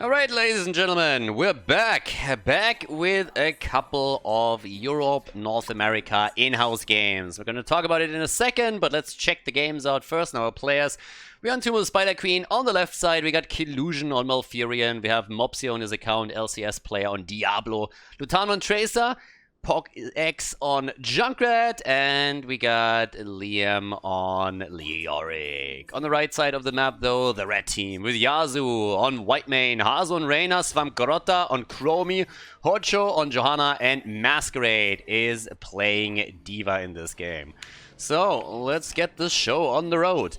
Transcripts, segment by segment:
Alright, ladies and gentlemen, we're back with a couple of Europe, North America in-house games. We're going to talk about it in a second, but let's check the games out first. Now our players, we're on team with Spider Queen. On the left side, we got Killusion on Malfurion. We have Mopsy on his account, LCS player on Diablo, Lutan on Tracer, Pog X on Junkrat, and we got Liam on Leoric. On the right side of the map, though, the red team with Yazu on Whitemane, Hazu on Reyna, Svampgarota on Chromie, Hocho on Johanna, and Masquerade is playing Diva in this game. So, let's get this show on the road.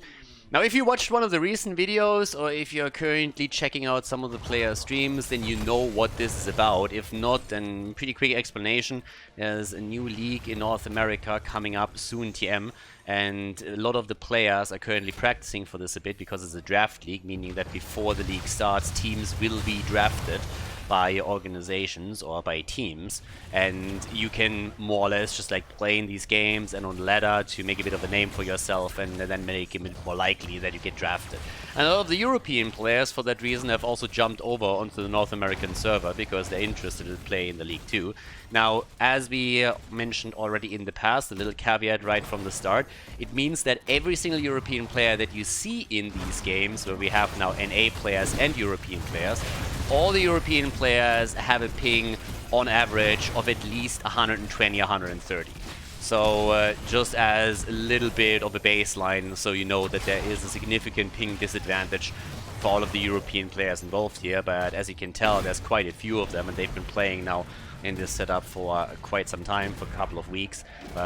Now, if you watched one of the recent videos, or if you're currently checking out some of the player streams, then you know what this is about. If not, then pretty quick explanation. There's a new league in North America coming up soon, TM, and a lot of the players are currently practicing for this a bit because it's a draft league, meaning that before the league starts, teams will be drafted by organizations or by teams, and you can more or less just like play in these games and on ladder to make a bit of a name for yourself and then make it more likely that you get drafted. And a lot of the European players for that reason have also jumped over onto the North American server because they're interested in playing in the league too. Now, as we mentioned already in the past, a little caveat right from the start, it means that every single European player that you see in these games, where we have now NA players and European players, all the European players have a ping on average of at least 120, 130. So just as a little bit of a baseline, so you know that there is a significant ping disadvantage for all of the European players involved here. But as you can tell, there's quite a few of them, and they've been playing now in this setup for quite some time, for a couple of weeks.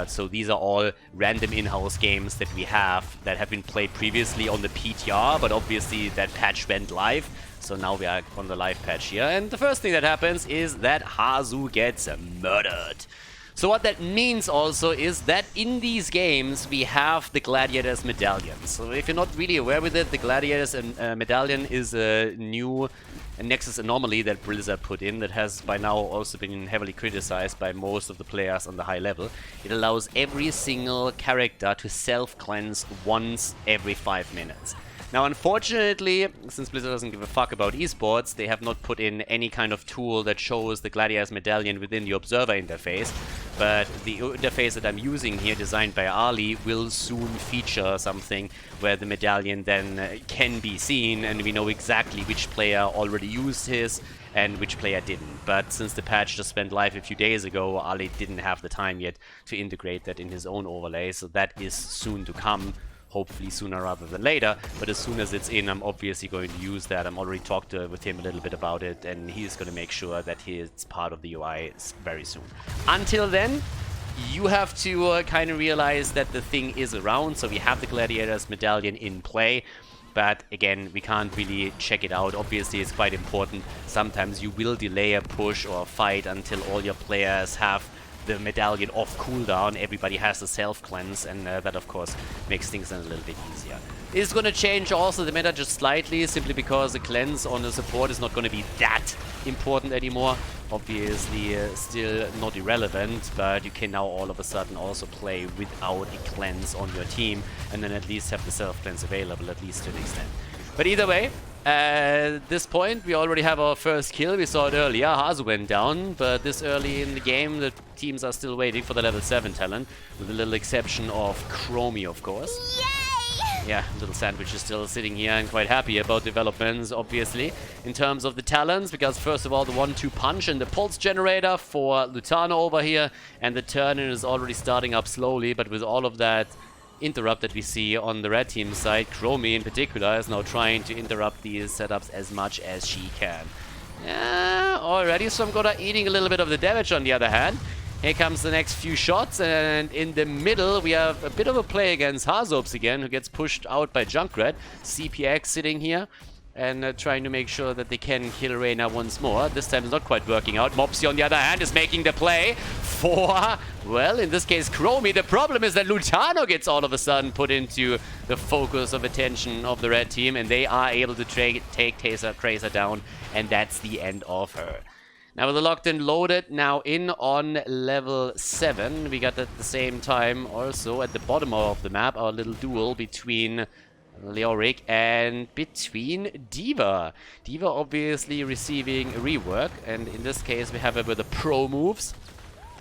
So these are all random in-house games that we have that have been played previously on the PTR, but obviously that patch went live. So now we are on the live patch here, and the first thing that happens is that Hazu gets murdered. So what that means also is that in these games we have the Gladiators Medallion. So if you're not really aware with it, the Gladiators Medallion is a new Nexus anomaly that Blizzard put in that has by now also been heavily criticized by most of the players on the high level. It allows every single character to self-cleanse once every 5 minutes. Now, unfortunately, since Blizzard doesn't give a fuck about esports, they have not put in any kind of tool that shows the Gladiators Medallion within the observer interface. But the interface that I'm using here, designed by Ali, will soon feature something where the medallion then can be seen, and we know exactly which player already used his and which player didn't. But since the patch just went live a few days ago, Ali didn't have the time yet to integrate that in his own overlay, so that is soon to come. Hopefully sooner rather than later, but as soon as it's in, I'm obviously going to use that. I'm already talked with him a little bit about it, and he's going to make sure that it's part of the UI very soon. Until then, you have to kind of realize that the thing is around, so we have the Gladiators Medallion in play, but again, we can't really check it out. Obviously, it's quite important. Sometimes you will delay a push or a fight until all your players have the medallion off cooldown. Everybody has a self-cleanse, and that of course makes things a little bit easier. It's going to change also the meta just slightly, simply because the cleanse on the support is not going to be that important anymore. Obviously still not irrelevant, but you can now all of a sudden also play without a cleanse on your team, and then at least have the self-cleanse available, at least to an extent. But either way, at this point, we already have our first kill. We saw it earlier. Hazu went down, but this early in the game, the teams are still waiting for the level 7 talent, with a little exception of Chromie, of course. Yay! Yeah, little Sandwich is still sitting here and quite happy about developments, obviously, in terms of the talents, because first of all, the 1-2 punch and the pulse generator for Lutano over here, and the turn is already starting up slowly, but with all of that interrupt that we see on the red team side, Chromie in particular is now trying to interrupt these setups as much as she can. Yeah, already Svampgarota eating a little bit of the damage on the other hand. Here comes the next few shots, and in the middle we have a bit of a play against Hazobs again, who gets pushed out by Junkrat. CPX sitting here and trying to make sure that they can kill Reyna once more. This time it's not quite working out. Mopsy, on the other hand, is making the play for, well, in this case, Chromie. The problem is that Lutano gets all of a sudden put into the focus of attention of the red team, and they are able to take Tracer down, and that's the end of her. Now with the locked and loaded now in on level 7, we got at the same time also at the bottom of the map our little duel between Leoric, and between D.Va. D.Va obviously receiving rework, and in this case we have it with the pro moves,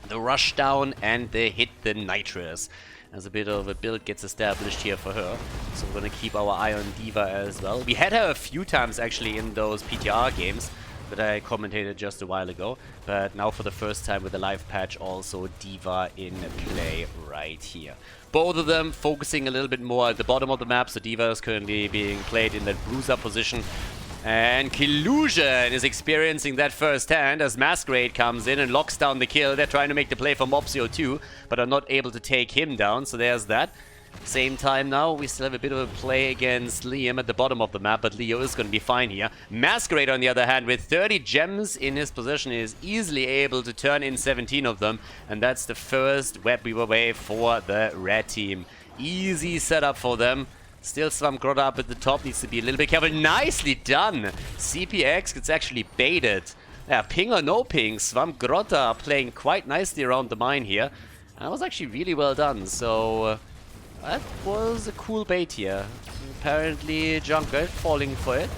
the rush down and the hit the nitrous. As a bit of a build gets established here for her. So we're gonna keep our eye on D.Va as well. We had her a few times actually in those PTR games that I commentated just a while ago, but now for the first time with the live patch also D.Va in play right here. Both of them focusing a little bit more at the bottom of the map, so D.Va is currently being played in that bruiser position. And Khaldor is experiencing that firsthand as Masquerade comes in and locks down the kill. They're trying to make the play for Mopsio too, but are not able to take him down, so there's that. Same time now, we still have a bit of a play against Liam at the bottom of the map, but Leo is going to be fine here. Masquerade, on the other hand, with 30 gems in his possession, is easily able to turn in 17 of them, and that's the first web weaver wave for the red team. Easy setup for them. Still some Grotta up at the top, needs to be a little bit careful. Nicely done! CPX gets actually baited. Yeah, ping or no ping, Swamp Grotta playing quite nicely around the mine here. That was actually really well done, so that was a cool bait here. Apparently Junkrat falling for it.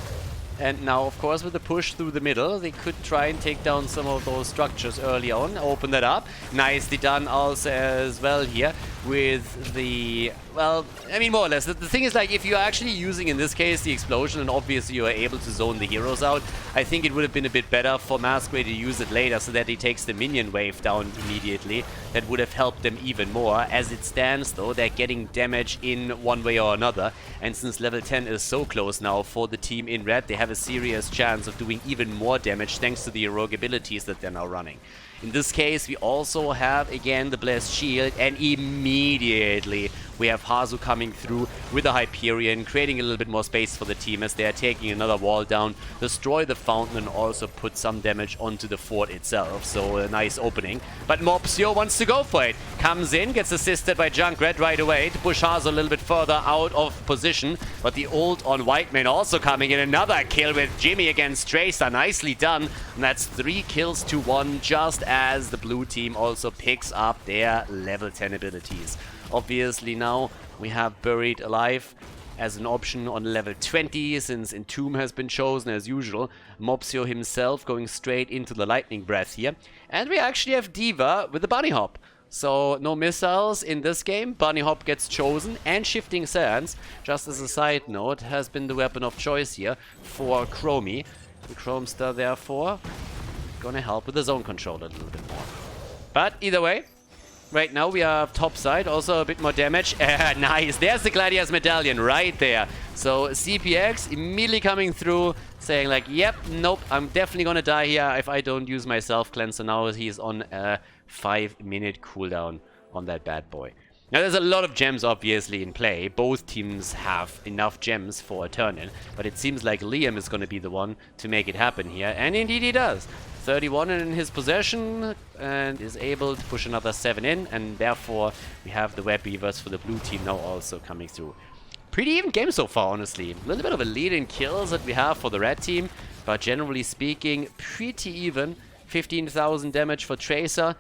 And now, of course, with the push through the middle, they could try and take down some of those structures early on. Open that up. Nicely done also as well here with the... Well, I mean, more or less. The thing is, like, if you're actually using, in this case, the explosion, and obviously you are able to zone the heroes out, I think it would have been a bit better for Masquerade to use it later so that he takes the minion wave down immediately. That would have helped them even more. As it stands, though, they're getting damage in one way or another. And since level 10 is so close now for the team in red, they have a serious chance of doing even more damage thanks to the heroic abilities that they're now running. In this case, we also have, again, the Blessed Shield, and immediately we have Hazu coming through with the Hyperion, creating a little bit more space for the team as they are taking another wall down, destroy the fountain, and also put some damage onto the fort itself. So a nice opening. But Mopsio wants to go for it. Comes in, gets assisted by Junkrat right away to push Hazu a little bit further out of position. But the ult on Whiteman also coming in. Another kill with Jimmy against Tracer. Nicely done. And that's 3 kills to 1, just as the blue team also picks up their level 10 abilities. Obviously now we have Buried Alive as an option on level 20, since Entomb has been chosen as usual. Mopsio himself going straight into the Lightning Breath here. And we actually have D.Va with the Bunny Hop. So no missiles in this game. Bunny Hop gets chosen, and Shifting Sands, just as a side note, has been the weapon of choice here for Chromie. The Chromestar therefore gonna help with the zone control a little bit more. But either way, right now we have top side, also a bit more damage. Nice, there's the Gladiator's Medallion right there. So CPX immediately coming through, saying like, yep, nope, I'm definitely gonna die here if I don't use my self cleanser. Now he's on a 5-minute cooldown on that bad boy. Now there's a lot of gems obviously in play. Both teams have enough gems for a turn-in, but it seems like Liam is going to be the one to make it happen here, and indeed he does. 31 in his possession and is able to push another 7 in, and therefore we have the web weavers for the blue team now also coming through. Pretty even game so far, honestly. A little bit of a lead in kills that we have for the red team, but generally speaking, pretty even. 15,000 damage for Tracer,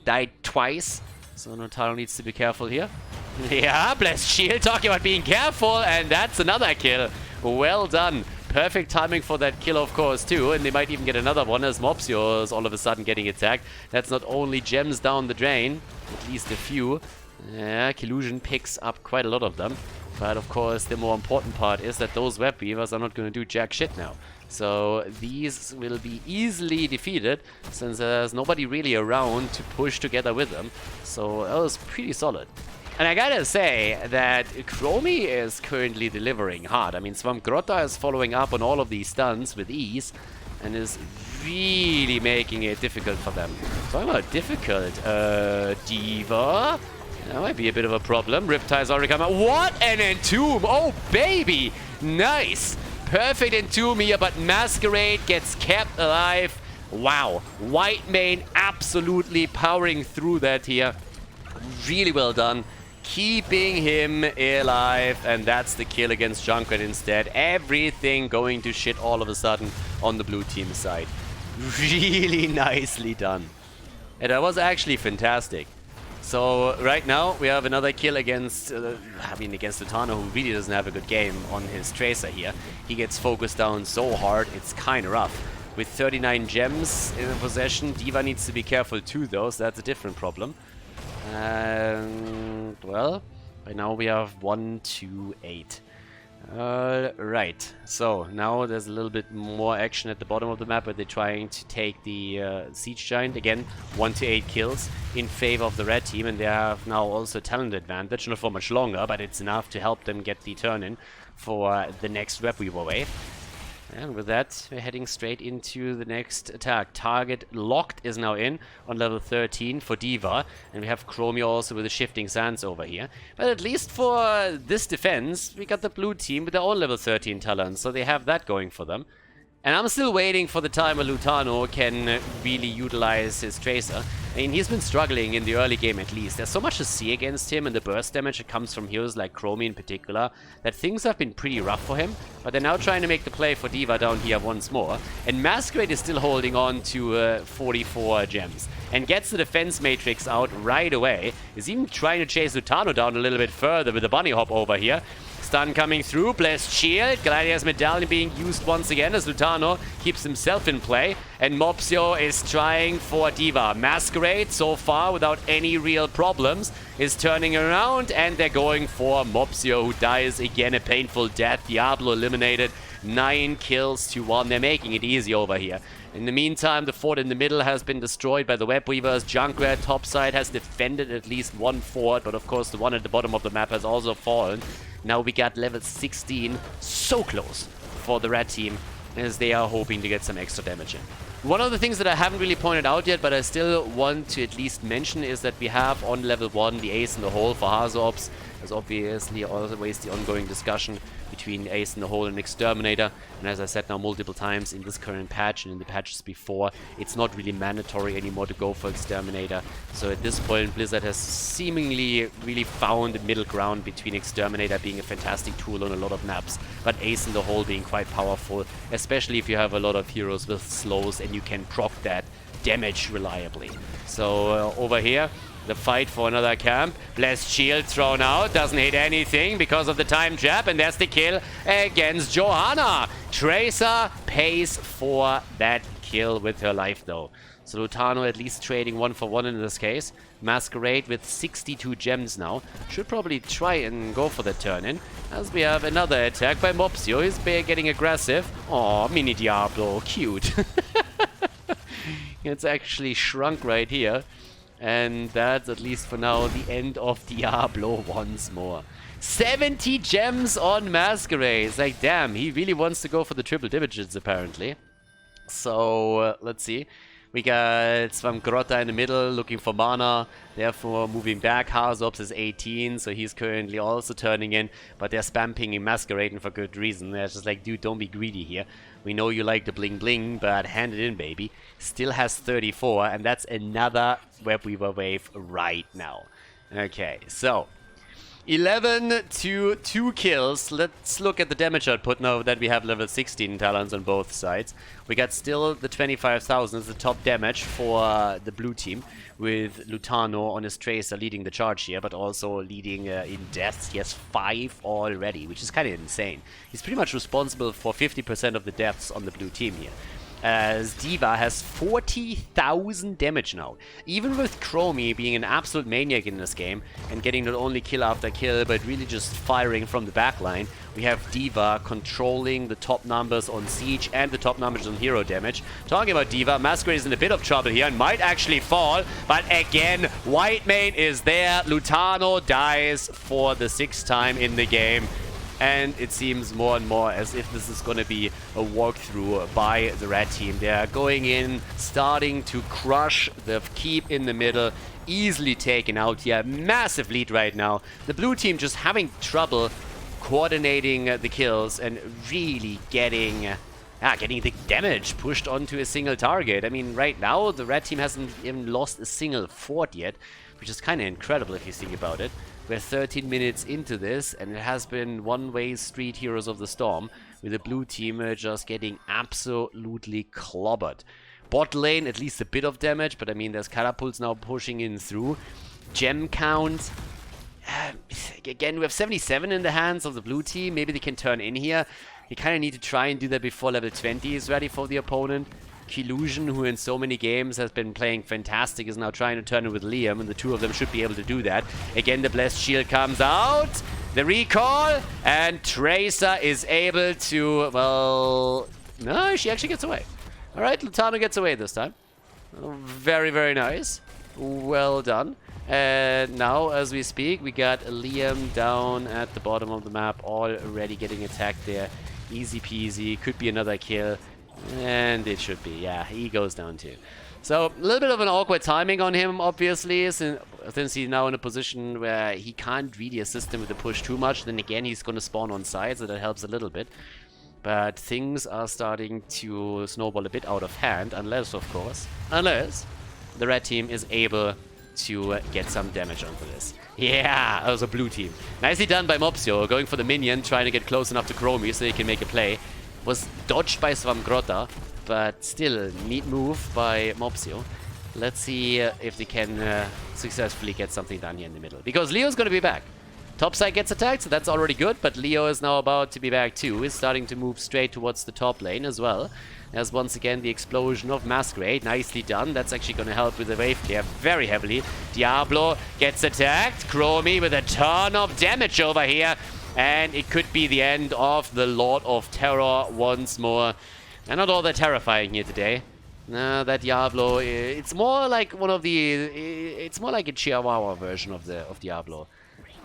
died twice. So Notaro needs to be careful here. Yeah, Blessed Shield talking about being careful, and that's another kill. Well done. Perfect timing for that kill, of course, too. And they might even get another one as Mopsio is all of a sudden getting attacked. That's not only gems down the drain, at least a few. Yeah, Khaldor picks up quite a lot of them. But of course, the more important part is that those web weavers are not going to do jack shit now. So these will be easily defeated, since there's nobody really around to push together with them. So that was pretty solid. And I gotta say that Chromie is currently delivering hard. I mean, Swamp Grotta is following up on all of these stuns with ease, and is really making it difficult for them. Talking about difficult, D.Va? That might be a bit of a problem. Riptide's already come out. What an Entomb! Oh, baby! Nice! Perfect Entomb here, but Masquerade gets kept alive. Wow. Whitemane absolutely powering through that here. Really well done. Keeping him alive, and that's the kill against Junkrat instead. Everything going to shit all of a sudden on the blue team side. Really nicely done. And that was actually fantastic. So right now we have another kill against, against Lutano, who really doesn't have a good game on his Tracer here. He gets focused down so hard, it's kind of rough. With 39 gems in possession, D.Va needs to be careful too, though, so that's a different problem. And, well, right now we have 1, 2, 8. Right, so now there's a little bit more action at the bottom of the map where they're trying to take the Siege Giant. Again, 1 to 8 kills in favor of the red team, and they have now also a talent advantage, not for much longer, but it's enough to help them get the turn in for the next Web Weaver wave. And with that, we're heading straight into the next attack. Target locked is now in on level 13 for D.Va. And we have Chromio also with the Shifting Sands over here. But at least for this defense, we got the blue team with their own level 13 talents. So they have that going for them. And I'm still waiting for the time where Lutano can really utilize his Tracer. I mean, he's been struggling in the early game at least. There's so much to see against him, and the burst damage that comes from heroes like Chromie in particular, that things have been pretty rough for him. But they're now trying to make the play for D.Va down here once more. And Masquerade is still holding on to 44 gems. And gets the defense matrix out right away. Is even trying to chase Lutano down a little bit further with the bunny hop over here. Stun coming through, Blessed Shield, Gladiator's Medallion being used once again as Lutano keeps himself in play, and Mopsio is trying for D.Va. Masquerade, so far without any real problems, is turning around, and they're going for Mopsio, who dies again a painful death. Diablo eliminated, 9 kills to 1. They're making it easy over here. In the meantime, the fort in the middle has been destroyed by the Web Weavers. Junkrat topside has defended at least one fort, but of course the one at the bottom of the map has also fallen. Now we got level 16, so close for the red team, as they are hoping to get some extra damage in. One of the things that I haven't really pointed out yet, but I still want to at least mention, is that we have on level 1 the Ace in the Hole for Hazops. There's obviously always the ongoing discussion between Ace in the Hole and Exterminator. And as I said now multiple times in this current patch and in the patches before, it's not really mandatory anymore to go for Exterminator. So at this point, Blizzard has seemingly really found a middle ground between Exterminator being a fantastic tool on a lot of maps, but Ace in the Hole being quite powerful, especially if you have a lot of heroes with slows and you can proc that damage reliably. So over here, the fight for another camp. Blessed Shield thrown out. Doesn't hit anything because of the time trap. And that's the kill against Johanna. Tracer pays for that kill with her life though. So Lutano at least trading 1 for 1 in this case. Masquerade with 62 gems now. Should probably try and go for the turn in. As we have another attack by Mopsio. He's getting aggressive. Aw, mini Diablo. Cute. It's actually shrunk right here. And that's, at least for now, the end of Diablo once more. 70 gems on Masquerade. It's like, damn, he really wants to go for the triple digits, apparently. So, let's see. We got Svamgrotta in the middle, looking for mana, therefore moving back. Hazops is 18, so he's currently also turning in, but they're spam pinging Masquerading for good reason. They're just like, dude, don't be greedy here. We know you like the bling bling, but hand it in, baby. Still has 34, and that's another Web Weaver wave right now. Okay, so 11 to 2 kills. Let's look at the damage output now that we have level 16 talents on both sides. We got still the 25,000 as the top damage for the blue team, with Lutano on his Tracer leading the charge here, but also leading in deaths. He has 5 already, which is kind of insane. He's pretty much responsible for 50% of the deaths on the blue team here. As D.Va has 40,000 damage now. Even with Chromie being an absolute maniac in this game and getting not only kill after kill, but really just firing from the backline, we have D.Va controlling the top numbers on Siege and the top numbers on hero damage. Talking about D.Va, Masquerade is in a bit of trouble here and might actually fall, but again, Whitemane is there. Lutano dies for the 6th time in the game. And it seems more and more as if this is going to be a walkthrough by the red team. They are going in, starting to crush the keep in the middle, easily taken out here. Massive lead right now. The blue team just having trouble coordinating the kills and really getting the damage pushed onto a single target. I mean, right now, the red team hasn't even lost a single fort yet, which is kind of incredible if you think about it. We're 13 minutes into this, and it has been one-way street Heroes of the Storm, with the blue team just getting absolutely clobbered. Bot lane, at least a bit of damage, but I mean, there's catapults now pushing in through. gem count. Again, we have 77 in the hands of the blue team. Maybe they can turn in here. You kind of need to try and do that before level 20 is ready for the opponent. Killusion, who in so many games has been playing fantastic, is now trying to turn it with Liam, and the two of them should be able to do that. Again, the Blessed Shield comes out, the recall, and Tracer is able to, well, no, she actually gets away. Alright, Lutano gets away this time. Very, very nice. Well done. And now, as we speak, we got Liam down at the bottom of the map, already getting attacked there. Easy peasy, could be another kill. And it should be, yeah, he goes down too. So, a little bit of an awkward timing on him, obviously, since he's now in a position where he can't really assist him with the push too much. Then again, he's going to spawn on side, so that helps a little bit. But things are starting to snowball a bit out of hand, unless, of course, the red team is able to get some damage onto this. Yeah, that was a blue team. Nicely done by Mopsio, going for the minion, trying to get close enough to Chromie so he can make a play. Was dodged by Swamgrota, but still, neat move by Mopsio. Let's see if they can successfully get something done here in the middle. Because Leo's going to be back. Topside gets attacked, so that's already good, but Leo is now about to be back too. He's starting to move straight towards the top lane as well. There's once again the explosion of Masquerade. Nicely done. That's actually going to help with the wave clear very heavily. Diablo gets attacked. Chromie with a ton of damage over here. And it could be the end of the Lord of Terror once more. And not all that terrifying here today. That Diablo, it's more like one of the... It's more like a Chihuahua version of Diablo.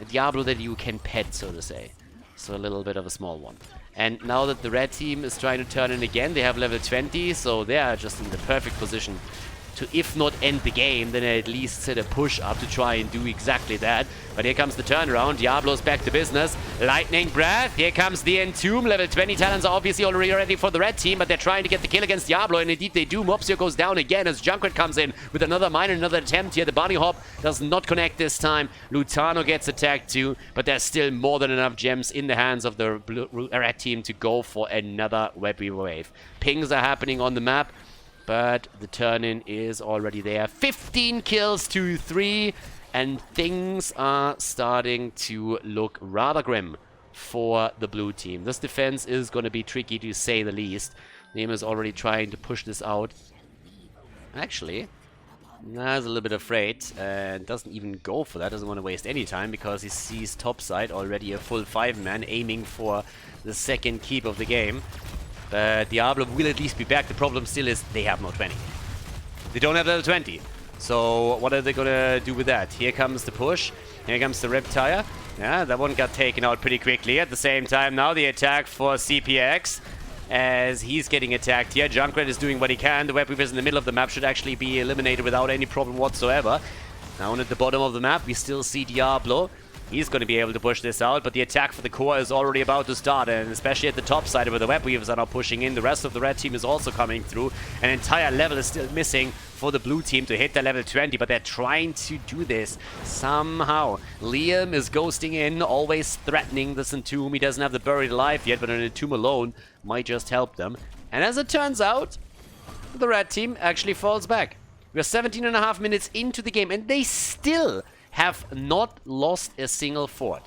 A Diablo that you can pet, so to say. So a little bit of a small one. And now that the red team is trying to turn in again, they have level 20, so they are just in the perfect position to, if not end the game, then at least set a push up to try and do exactly that. But here comes the turnaround. Diablo's back to business. Lightning Breath. Here comes the Entomb. Level 20 talents are obviously already ready for the red team, but they're trying to get the kill against Diablo, and indeed they do. Mopsio goes down again as Junkrat comes in with another mine and another attempt here. The Bunny Hop does not connect this time. Lutano gets attacked too, but there's still more than enough gems in the hands of the red team to go for another webby wave. Pings are happening on the map, but the turn-in is already there. 15 kills to 3, and things are starting to look rather grim for the blue team. This defense is going to be tricky to say the least. Name is already trying to push this out. Actually, he's a little bit afraid and doesn't even go for that. Doesn't want to waste any time because he sees topside already a full 5-man aiming for the second keep of the game. But Diablo will at least be back. The problem still is they have no 20. They don't have level 20. So what are they going to do with that? Here comes the push. Here comes the Reptile. Yeah, that one got taken out pretty quickly. At the same time now the attack for CPX as he's getting attacked here. Junkrat is doing what he can. The web weavers in the middle of the map should actually be eliminated without any problem whatsoever. Now at the bottom of the map we still see Diablo. He's going to be able to push this out, but the attack for the core is already about to start, and especially at the top side where the web weavers are now pushing in. The rest of the red team is also coming through. An entire level is still missing for the blue team to hit their level 20, but they're trying to do this somehow. Liam is ghosting in, always threatening this Entomb. He doesn't have the Buried Alive yet, but an Entomb alone might just help them. And as it turns out, the red team actually falls back. We're 17.5 minutes into the game, and they still have not lost a single fort.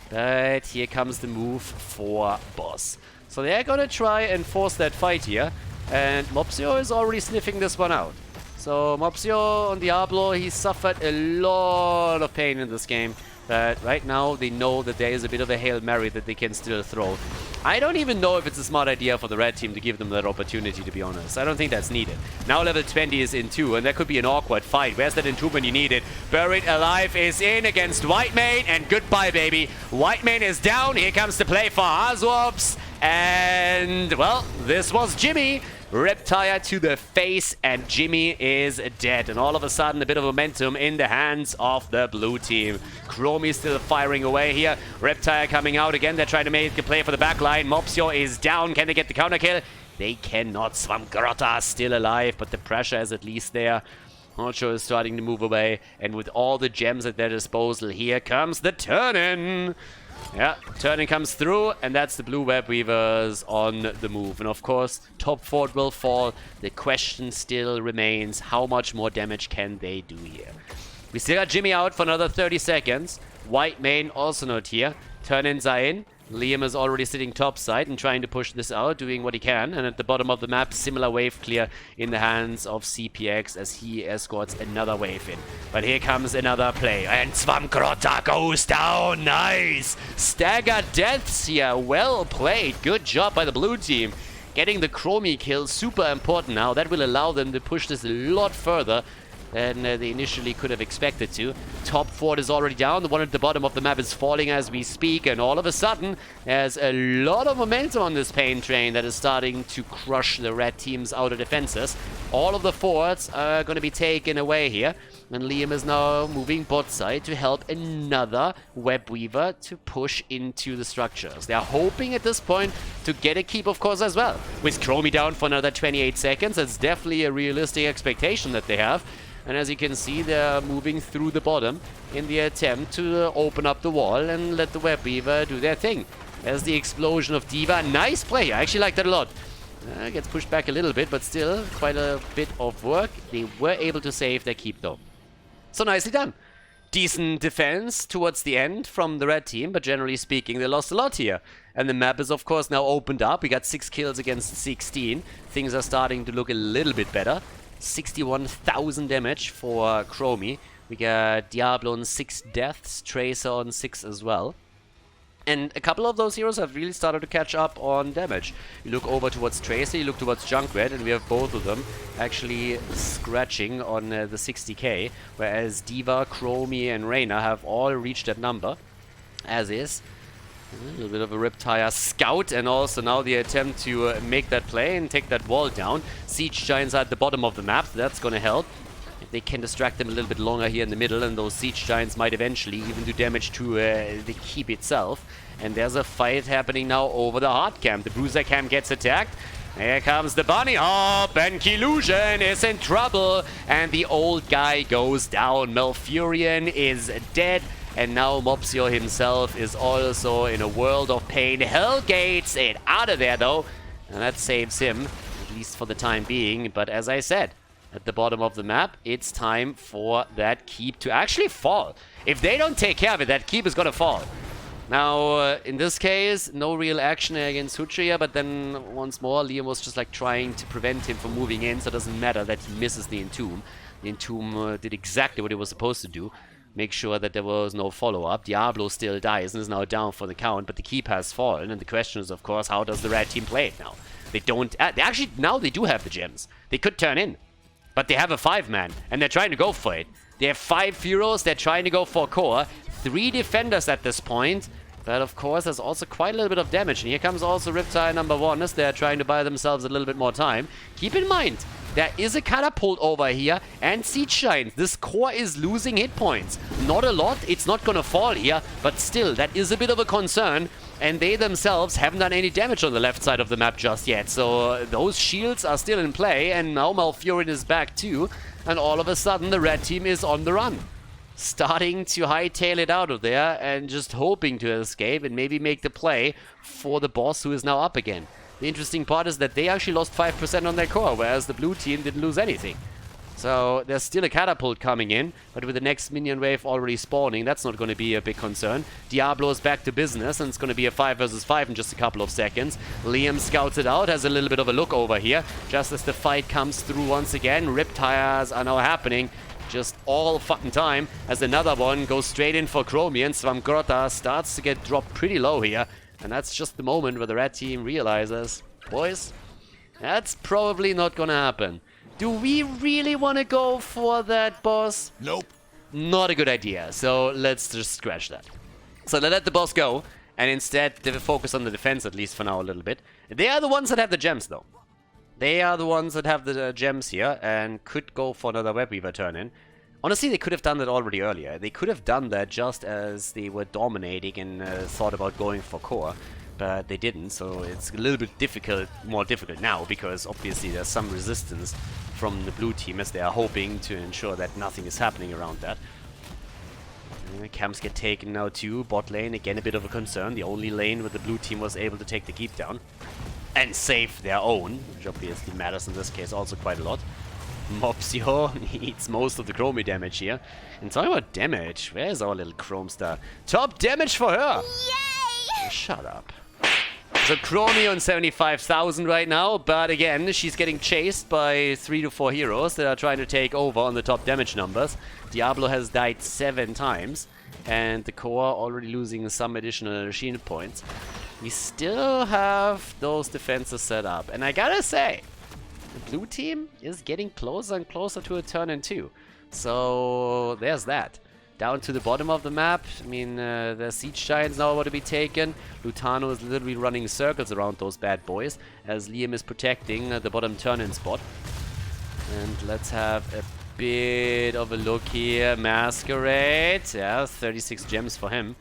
But here comes the move for boss. So they're gonna try and force that fight here. And Mopsio is already sniffing this one out. So Mopsio on Diablo, he suffered a lot of pain in this game. But right now they know that there is a bit of a Hail Mary that they can still throw. I don't even know if it's a smart idea for the red team to give them that opportunity, to be honest. I don't think that's needed. Now level 20 is in too, and that could be an awkward fight. Where's that Entomb when you need it? Buried Alive is in against Whitemane, and goodbye, baby. Whitemane is down. Here comes the play for Azworps. And, well, this was Jimmy. Reptile to the face, and Jimmy is dead. And all of a sudden, a bit of momentum in the hands of the blue team. Chromie still firing away here. Reptile coming out again. They're trying to make a play for the back line. Mopsio is down. Can they get the counter kill? They cannot. Swamgrota still alive, but the pressure is at least there. Honcho is starting to move away, and with all the gems at their disposal, here comes the turn-in. Yeah, turn-in comes through, and that's the blue web weavers on the move. And of course, top fort will fall. The question still remains, how much more damage can they do here? We still got Jimmy out for another 30 seconds. White main also not here. Turn-ins are in. Liam is already sitting topside and trying to push this out, doing what he can. And at the bottom of the map, similar wave clear in the hands of CPX as he escorts another wave in. But here comes another play. And Swamgrota goes down. Nice! Staggered deaths here. Well played. Good job by the blue team. Getting the Chromie kill, super important now. That will allow them to push this a lot further than they initially could have expected to. Top fort is already down. The one at the bottom of the map is falling as we speak. And all of a sudden, there's a lot of momentum on this pain train that is starting to crush the red team's outer defenses. All of the forts are going to be taken away here. And Liam is now moving bot side to help another web weaver to push into the structures. They are hoping at this point to get a keep, of course, as well. With Chromie down for another 28 seconds, that's definitely a realistic expectation that they have. And as you can see, they're moving through the bottom in the attempt to open up the wall and let the web weaver do their thing. There's the explosion of D.Va. Nice play. I actually like that a lot. Gets pushed back a little bit, but still quite a bit of work. They were able to save their keep, though. So nicely done. Decent defense towards the end from the red team, but generally speaking, they lost a lot here. And the map is, of course, now opened up. We got 6 kills against 16. Things are starting to look a little bit better. 61,000 damage for Chromie. We got Diablo on 6 deaths, Tracer on 6 as well. And a couple of those heroes have really started to catch up on damage. You look over towards Tracer, you look towards Junkrat, and we have both of them actually scratching on the 60k, whereas D.Va, Chromie, and Reyna have all reached that number, as is. A little bit of a Riptire scout, and also now the attempt to make that play and take that wall down. Siege Giants are at the bottom of the map, so that's going to help. If they can distract them a little bit longer here in the middle, and those Siege Giants might eventually even do damage to the keep itself. And there's a fight happening now over the hard camp. The Bruiser camp gets attacked. Here comes the bunny hop, and Killusion is in trouble, and the old guy goes down. Malfurion is dead. And now Mopsio himself is also in a world of pain. Hellgates it out of there, though. And that saves him, at least for the time being. But as I said, at the bottom of the map, it's time for that keep to actually fall. If they don't take care of it, that keep is going to fall. Now, in this case, no real action against Hutria, but then once more, Liam was just like trying to prevent him from moving in, so it doesn't matter that he misses the Entomb. The Entomb did exactly what it was supposed to do. Make sure that there was no follow-up. Diablo still dies and is now down for the count, but the keep has fallen. And the question is, of course, how does the red team play it now? They don't... actually, now they do have the gems. They could turn in. But they have a 5-man, and they're trying to go for it. They have 5 heroes, they're trying to go for core. 3 defenders at this point. But of course, there's also quite a little bit of damage. And here comes also Riptide number 1 as they're trying to buy themselves a little bit more time. Keep in mind, there is a catapult over here and Siege Giants. This core is losing hit points. Not a lot, it's not gonna fall here, but still, that is a bit of a concern. And they themselves haven't done any damage on the left side of the map just yet. So those shields are still in play, and now Malfurion is back too. And all of a sudden, the red team is on the run. Starting to hightail it out of there and just hoping to escape and maybe make the play for the boss who is now up again. The interesting part is that they actually lost 5% on their core, whereas the blue team didn't lose anything. So there's still a catapult coming in, but with the next minion wave already spawning, that's not going to be a big concern. Diablo is back to business, and it's going to be a 5 versus 5 in just a couple of seconds. Liam scouts it out, has a little bit of a look over here, just as the fight comes through once again. Riptires are now happening. Just all fucking time, as another one goes straight in for Chromie, and Swamgrota starts to get dropped pretty low here. And that's just the moment where the red team realizes, boys, that's probably not gonna happen. Do we really want to go for that boss? Nope. Not a good idea, so let's just scratch that. So they let the boss go, and instead they focus on the defense, at least for now, a little bit. They are the ones that have the gems, though. They are the ones that have the gems here and could go for another Web Weaver turn-in. Honestly, they could have done that already earlier. They could have done that just as they were dominating and thought about going for core. But they didn't, so it's a little bit difficult, more difficult now, because obviously there's some resistance from the blue team as they are hoping to ensure that nothing is happening around that. Camps get taken now too. Bot lane, again a bit of a concern. The only lane where the blue team was able to take the keep down and save their own, which obviously matters in this case also quite a lot. Mopsio needs most of the Chromie damage here. And talking about damage, where's our little Chrome Star? Top damage for her! Yay! Shut up. So Chromie on 75,000 right now, but again, she's getting chased by 3 to 4 heroes that are trying to take over on the top damage numbers. Diablo has died 7 times, and the core already losing some additional machine points. We still have those defenses set up, and I gotta say, the blue team is getting closer and closer to a turn in 2. So there's that. Down to the bottom of the map, I mean, the siege giants now about to be taken. Lutano is literally running circles around those bad boys, as Liam is protecting the bottom turn-in spot. And let's have a bit of a look here. Masquerade, yeah, 36 gems for him.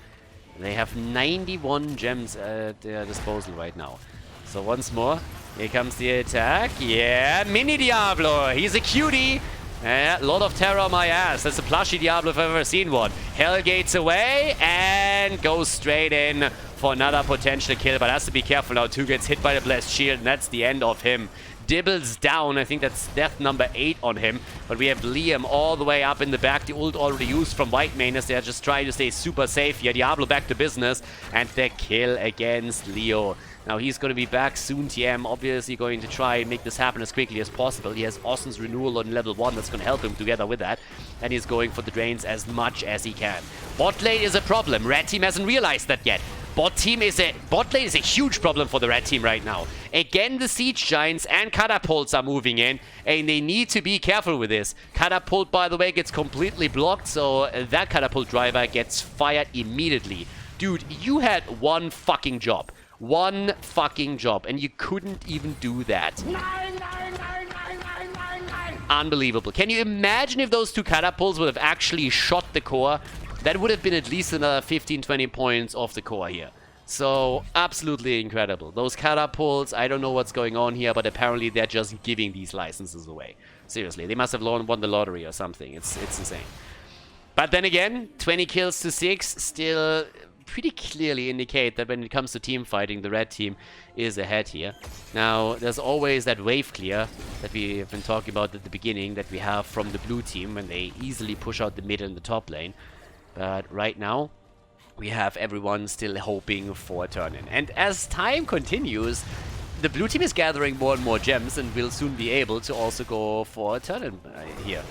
They have 91 gems at their disposal right now. So once more, here comes the attack. Yeah, Mini Diablo, he's a cutie. A lot of terror on my ass. That's a plushy Diablo if I've ever seen one. Hellgates away and goes straight in for another potential kill. But has to be careful now. 2 gets hit by the Blessed Shield, and that's the end of him. Dibbles down. I think that's death number 8 on him. But we have Liam all the way up in the back. The ult already used from White Manus. They're just trying to stay super safe here. Diablo back to business. And the kill against Leo. Now he's going to be back soon. TM obviously going to try and make this happen as quickly as possible. He has Austin's renewal on level 1 that's going to help him together with that. And he's going for the drains as much as he can. Bot lane is a problem. Red team hasn't realized that yet. Bot lane is a huge problem for the red team right now. Again, the siege giants and catapults are moving in, and they need to be careful with this. Catapult, by the way, gets completely blocked, so that catapult driver gets fired immediately. Dude, you had one fucking job. One fucking job, and you couldn't even do that. Unbelievable. Can you imagine if those 2 catapults would have actually shot the core? That would have been at least another 15-20 points off the core here. So, absolutely incredible. Those catapults, I don't know what's going on here, but apparently they're just giving these licenses away. Seriously, they must have won the lottery or something. It's insane. But then again, 20 kills to 6, still pretty clearly indicate that when it comes to team fighting, the red team is ahead here. Now, there's always that wave clear that we have been talking about at the beginning that we have from the blue team when they easily push out the mid and the top lane. But right now, we have everyone still hoping for a turn-in. And as time continues, the blue team is gathering more and more gems and will soon be able to also go for a turn-in here.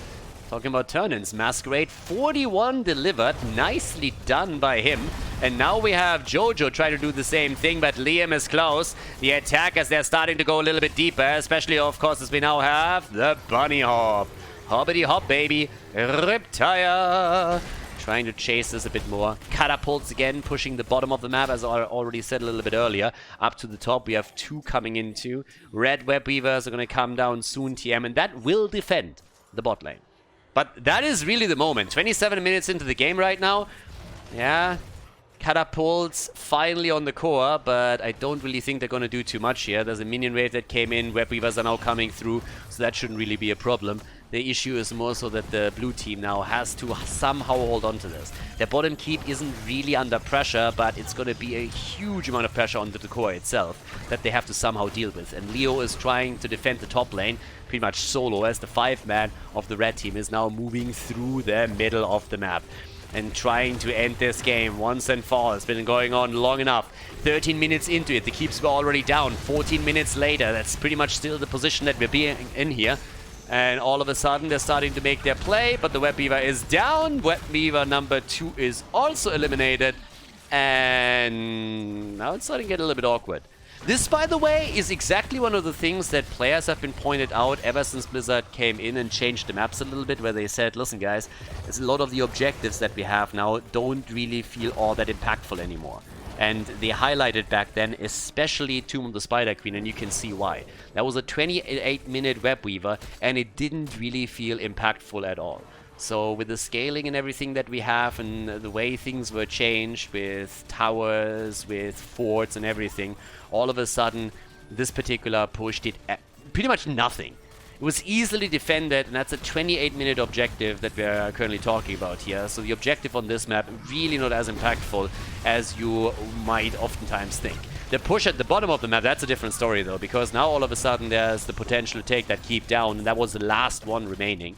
Talking about turn-ins, Masquerade 41 delivered, nicely done by him. And now we have Jojo trying to do the same thing, but Liam is close. The attack as they're starting to go a little bit deeper, especially of course as we now have the bunny hop. Hoppity hop baby, Riptire. Trying to chase this a bit more. Catapults again, pushing the bottom of the map, as I already said a little bit earlier. Up to the top, we have 2 coming in too. Red Web Weavers are going to come down soon, TM, and that will defend the bot lane. But that is really the moment. 27 minutes into the game right now. Yeah, catapults finally on the core, but I don't really think they're going to do too much here. There's a minion wave that came in. Web Weavers are now coming through, so that shouldn't really be a problem. The issue is more so that the blue team now has to somehow hold on to this. Their bottom keep isn't really under pressure, but it's going to be a huge amount of pressure onto the core itself that they have to somehow deal with. And Leo is trying to defend the top lane pretty much solo, as the 5-man of the red team is now moving through the middle of the map and trying to end this game once and for all. It's been going on long enough. 13 minutes into it, the keeps were already down. 14 minutes later, that's pretty much still the position that we're being in here. And all of a sudden, they're starting to make their play, but the Web Weaver is down. Web Weaver number 2 is also eliminated. And now it's starting to get a little bit awkward. This, by the way, is exactly one of the things that players have been pointed out ever since Blizzard came in and changed the maps a little bit, where they said, listen guys, there's a lot of the objectives that we have now don't really feel all that impactful anymore. And they highlighted back then, especially Tomb of the Spider Queen, and you can see why. That was a 28-minute Web Weaver, and it didn't really feel impactful at all. So with the scaling and everything that we have, and the way things were changed with towers, with forts and everything, all of a sudden, this particular push did pretty much nothing. It was easily defended, and that's a 28-minute objective that we're currently talking about here. So the objective on this map really not as impactful as you might oftentimes think. The push at the bottom of the map, that's a different story though, because now all of a sudden there's the potential to take that keep down, and that was the last one remaining.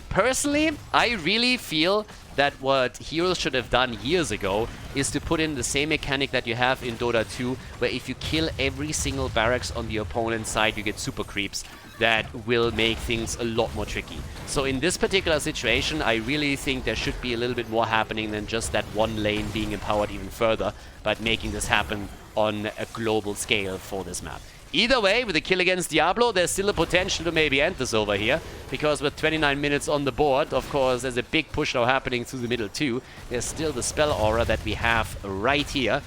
Personally, I really feel that what Heroes should have done years ago is to put in the same mechanic that you have in Dota 2, where if you kill every single barracks on the opponent's side, you get super creeps that will make things a lot more tricky. So in this particular situation, I really think there should be a little bit more happening than just that one lane being empowered even further, but making this happen on a global scale for this map. Either way, with a kill against Diablo, there's still a potential to maybe end this over here, because with 29 minutes on the board, of course, there's a big push now happening through the middle too. There's still the spell aura that we have right here,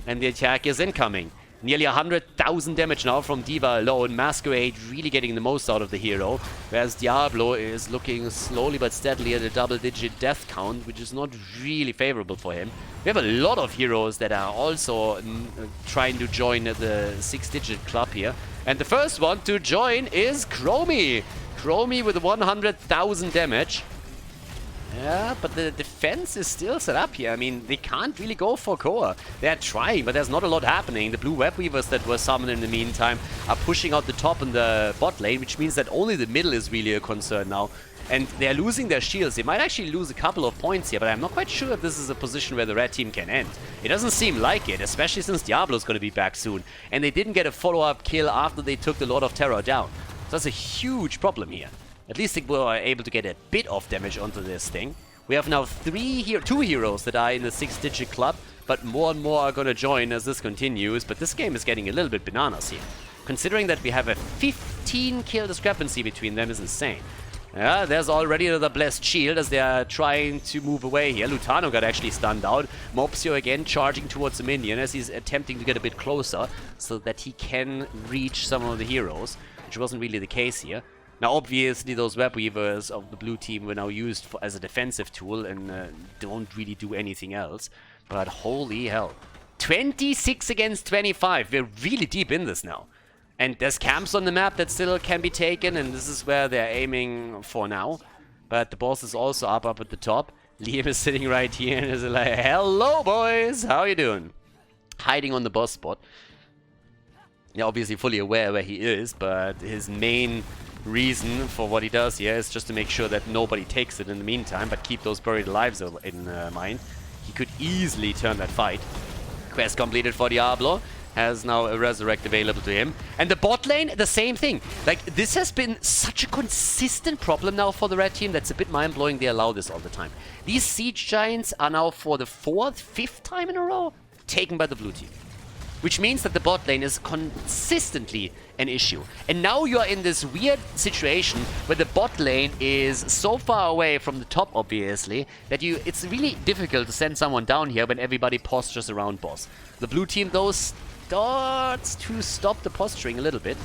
and the attack is incoming. Nearly 100,000 damage now from D.Va alone. Masquerade really getting the most out of the hero, whereas Diablo is looking slowly but steadily at a double-digit death count, which is not really favorable for him. We have a lot of heroes that are also trying to join the 6-digit club here. And the first one to join is Chromie. Chromie with 100,000 damage. Yeah, but the defense is still set up here. I mean, they can't really go for core. They're trying, but there's not a lot happening. The blue web weavers that were summoned in the meantime are pushing out the top and the bot lane, which means that only the middle is really a concern now. And they're losing their shields. They might actually lose a couple of points here, but I'm not quite sure if this is a position where the red team can end. It doesn't seem like it, especially since Diablo's going to be back soon. And they didn't get a follow-up kill after they took the Lord of Terror down. So that's a huge problem here. At least they were able to get a bit of damage onto this thing. We have now two heroes that are in the 6-digit club, but more and more are going to join as this continues. But this game is getting a little bit bananas here. Considering that we have a 15 kill discrepancy between them is insane. Yeah, there's already another Blessed Shield as they are trying to move away here. Lutano got actually stunned out. Mopsio again charging towards the minion as he's attempting to get a bit closer so that he can reach some of the heroes, which wasn't really the case here. Now, obviously, those web weavers of the blue team were now used as a defensive tool and don't really do anything else. But holy hell. 26 against 25. We're really deep in this now. And there's camps on the map that still can be taken, and this is where they're aiming for now. But the boss is also up at the top. Liam is sitting right here and is like, hello, boys! How you doing? Hiding on the boss spot. Yeah, obviously fully aware where he is, but his main reason for what he does here is just to make sure that nobody takes it in the meantime, but keep those buried lives in mind. He could easily turn that fight. Quest completed for Diablo. Has now a resurrect available to him. And the bot lane, the same thing. Like, this has been such a consistent problem now for the red team that's a bit mind-blowing they allow this all the time. These siege giants are now for the 4th, 5th time in a row taken by the blue team. Which means that the bot lane is consistently an issue. And now you are in this weird situation where the bot lane is so far away from the top, obviously, that it's really difficult to send someone down here when everybody postures around boss. The blue team, though, starts to stop the posturing a little bit.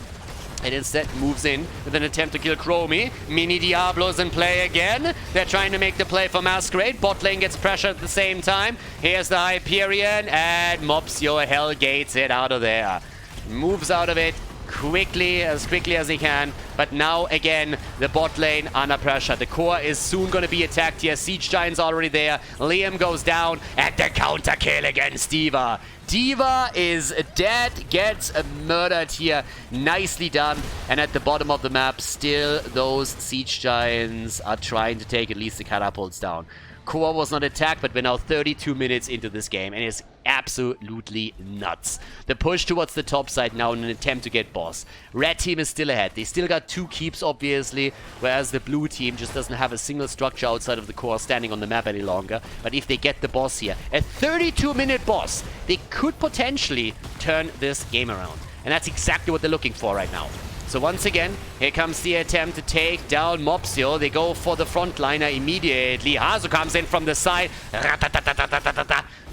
And instead moves in with an attempt to kill Chromie. Mini Diablo's in play again. They're trying to make the play for Masquerade. Bot lane gets pressured at the same time. Here's the Hyperion, and Mopsio hellgates it out of there. Moves out of it quickly as he can. But now, again, the bot lane under pressure. The core is soon going to be attacked here. Siege Giant's already there. Liam goes down, and the counter kill against D.Va. D.Va is dead, gets murdered here. Nicely done. And at the bottom of the map, still those Siege Giants are trying to take at least the catapults down. Core was not attacked, but we're now 32 minutes into this game, and it's absolutely nuts. The push towards the top side now in an attempt to get boss. Red team is still ahead. They still got 2 keeps, obviously, whereas the blue team just doesn't have a single structure outside of the core standing on the map any longer. But if they get the boss here, a 32-minute boss, they could potentially turn this game around. And that's exactly what they're looking for right now. So once again, here comes the attempt to take down Mopsio. They go for the frontliner immediately. Hazu comes in from the side.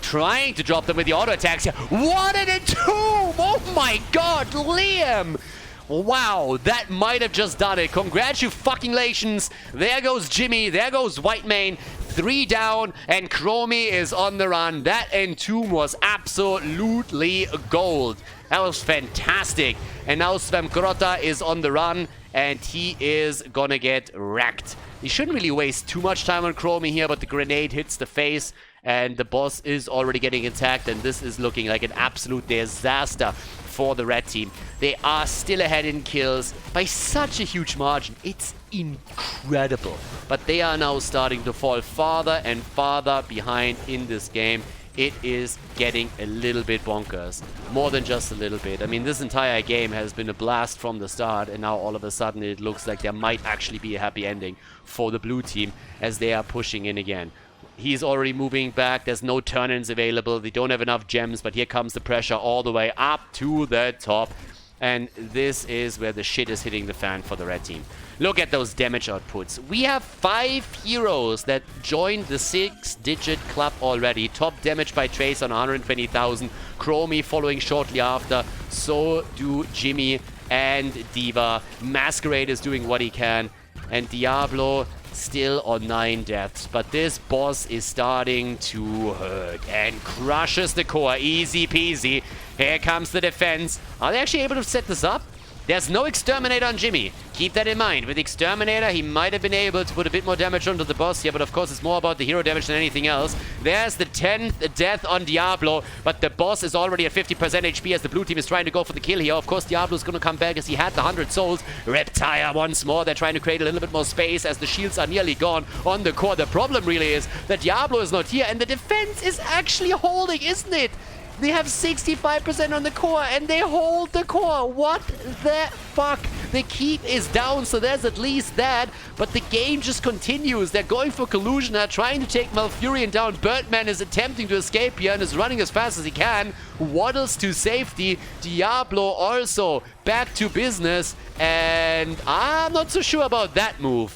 Trying to drop them with the auto attacks here. 1 and a 2! Oh my god, Liam! Wow, that might have just done it. Congratulations. There goes Jimmy. There goes Whitemane. 3 down, and Chromie is on the run. That Entomb was absolutely gold. That was fantastic. And now Svemkrota is on the run, and he is gonna get wrecked. He shouldn't really waste too much time on Chromie here, but the grenade hits the face, and the boss is already getting attacked, and this is looking like an absolute disaster for the red team. They are still ahead in kills by such a huge margin. It's incredible. But they are now starting to fall farther and farther behind in this game. It is getting a little bit bonkers. More than just a little bit. I mean, this entire game has been a blast from the start, and now all of a sudden it looks like there might actually be a happy ending for the blue team as they are pushing in again. He's already moving back. There's no turn-ins available. They don't have enough gems, but here comes the pressure all the way up to the top. And this is where the shit is hitting the fan for the red team. Look at those damage outputs. We have 5 heroes that joined the 6-digit club already. Top damage by Trace on 120,000. Chromie following shortly after. So do Jimmy and D.Va. Masquerade is doing what he can. And Diablo still on 9 deaths. But this boss is starting to hurt and crushes the core. Easy peasy. Here comes the defense. Are they actually able to set this up? There's no Exterminator on Jimmy. Keep that in mind. With Exterminator, he might have been able to put a bit more damage onto the boss here, but of course it's more about the hero damage than anything else. There's the 10th death on Diablo, but the boss is already at 50% HP as the blue team is trying to go for the kill here. Of course, Diablo's going to come back as he had the 100 souls. Reptile once more. They're trying to create a little bit more space as the shields are nearly gone on the core. The problem really is that Diablo is not here, and the defense is actually holding, isn't it? They have 65% on the core, and they hold the core. What the fuck? The keep is down, so there's at least that. But the game just continues. They're going for collusion. They're trying to take Malfurion down. Birdman is attempting to escape here and is running as fast as he can. Waddles to safety. Diablo also back to business. And I'm not so sure about that move.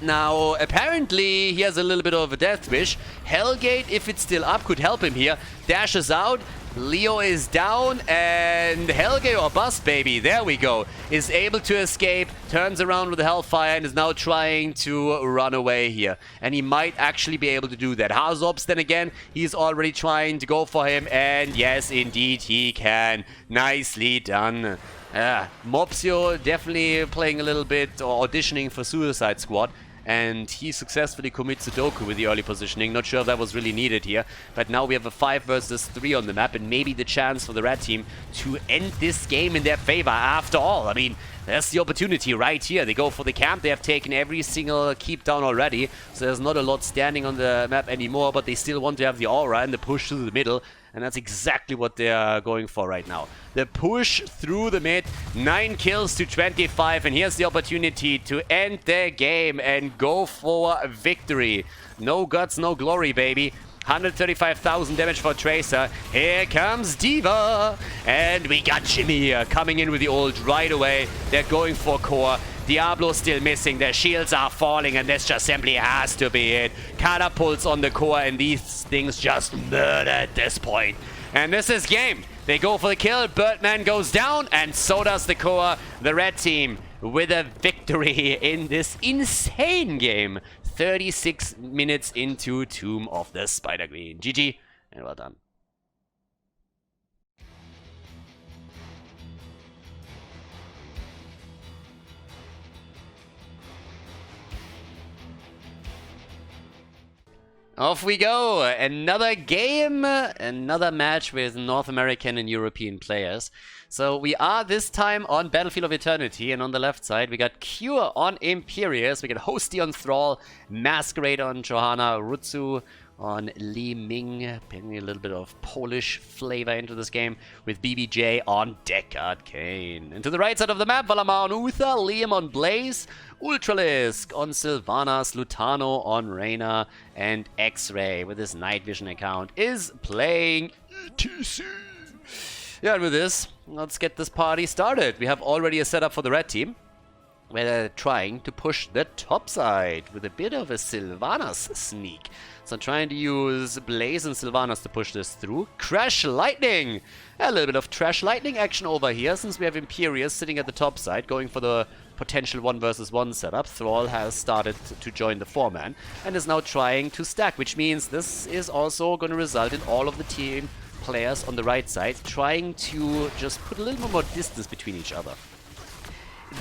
Now, apparently, he has a little bit of a death wish. Hellgate, if it's still up, could help him here. Dashes out. Leo is down, and Hellgate, or Bust Baby, there we go, is able to escape, turns around with the Hellfire, and is now trying to run away here. And he might actually be able to do that. Hazops, then again, he's already trying to go for him, and yes, indeed, he can. Nicely done. Mopsio definitely playing a little bit, or auditioning for Suicide Squad. And he successfully commits Sudoku with the early positioning. Not sure if that was really needed here. But now we have a 5 versus 3 on the map, and maybe the chance for the red team to end this game in their favor. After all, I mean, there's the opportunity right here. They go for the camp. They have taken every single keep down already. So there's not a lot standing on the map anymore, but they still want to have the aura and the push to the middle. And that's exactly what they're going for right now. The push through the mid, 9 kills to 25, and here's the opportunity to end their game and go for victory. No guts, no glory, baby. 135,000 damage for Tracer. Here comes D.Va. And we got Jimmy coming in with the ult right away. They're going for core. Diablo still missing. Their shields are falling, and this just simply has to be it. Catapults on the core, and these things just murder at this point. And this is game. They go for the kill. Birdman goes down, and so does the core. The red team with a victory in this insane game. 36 minutes into Tomb of the Spider Queen. GG, and well done. Off we go. Another game, another match with North American and European players. So we are this time on Battlefield of Eternity, and on the left side we got Cure on Imperius, we got Hosty on Thrall, Masquerade on Johanna, Rutsu on Li Ming, bringing a little bit of Polish flavor into this game, with BBJ on Deckard Cain. And to the right side of the map, Valamar on Uther, Liam on Blaze, Ultralisk on Sylvanas, Lutano on Reyna, and X-Ray with his night vision account is playing ETC. Yeah, and with this, let's get this party started. We have already a setup for the red team, where they're trying to push the top side with a bit of a Sylvanas sneak. So trying to use Blaze and Sylvanas to push this through. Crash Lightning! A little bit of Trash Lightning action over here, since we have Imperius sitting at the top side, going for the potential 1 versus 1 setup. Thrall has started to join the 4-man, and is now trying to stack, which means this is also going to result in all of the team players on the right side trying to just put a little bit more distance between each other.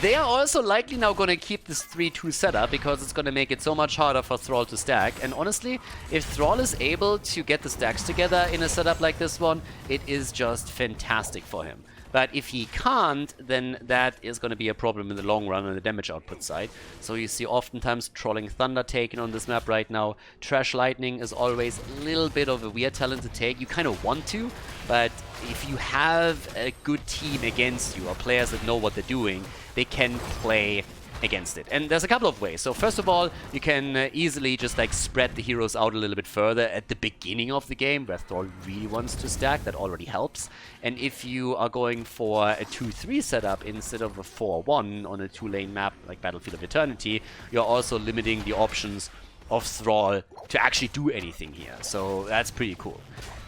They are also likely now going to keep this 3-2 setup because it's going to make it so much harder for Thrall to stack. And honestly, if Thrall is able to get the stacks together in a setup like this one, it is just fantastic for him. But if he can't, then that is going to be a problem in the long run on the damage output side. So you see oftentimes Trolling Thunder taken on this map right now. Trash Lightning is always a little bit of a weird talent to take. You kind of want to, but if you have a good team against you or players that know what they're doing, they can play against it. And there's a couple of ways. So first of all, you can easily just like spread the heroes out a little bit further at the beginning of the game where Thrall really wants to stack. That already helps. And if you are going for a 2-3 setup instead of a 4-1 on a 2-lane map like Battlefield of Eternity, you're also limiting the options of Thrall to actually do anything here. So that's pretty cool.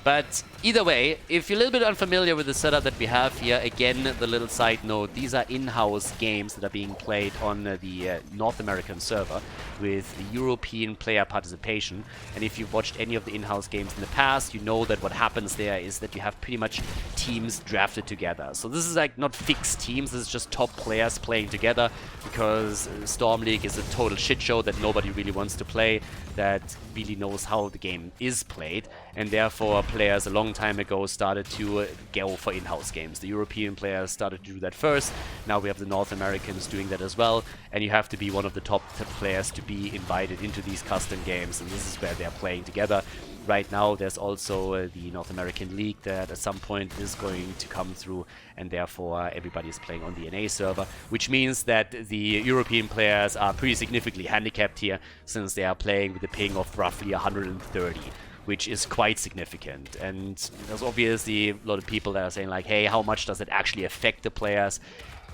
But either way, if you're a little bit unfamiliar with the setup that we have here, again, the little side note, these are in-house games that are being played on the North American server with European player participation. And if you've watched any of the in-house games in the past, you know that what happens there is that you have pretty much teams drafted together. So this is like not fixed teams, this is just top players playing together because Storm League is a total shit show that nobody really wants to play, that really knows how the game is played, and therefore players a long time ago started to go for in-house games. The European players started to do that first, now we have the North Americans doing that as well, and you have to be one of the top players to be invited into these custom games, and this is where they're playing together. Right now there's also the North American League that at some point is going to come through, and therefore everybody is playing on the NA server, which means that the European players are pretty significantly handicapped here since they are playing with a ping of roughly 130, which is quite significant. And there's obviously a lot of people that are saying like, hey, how much does it actually affect the players?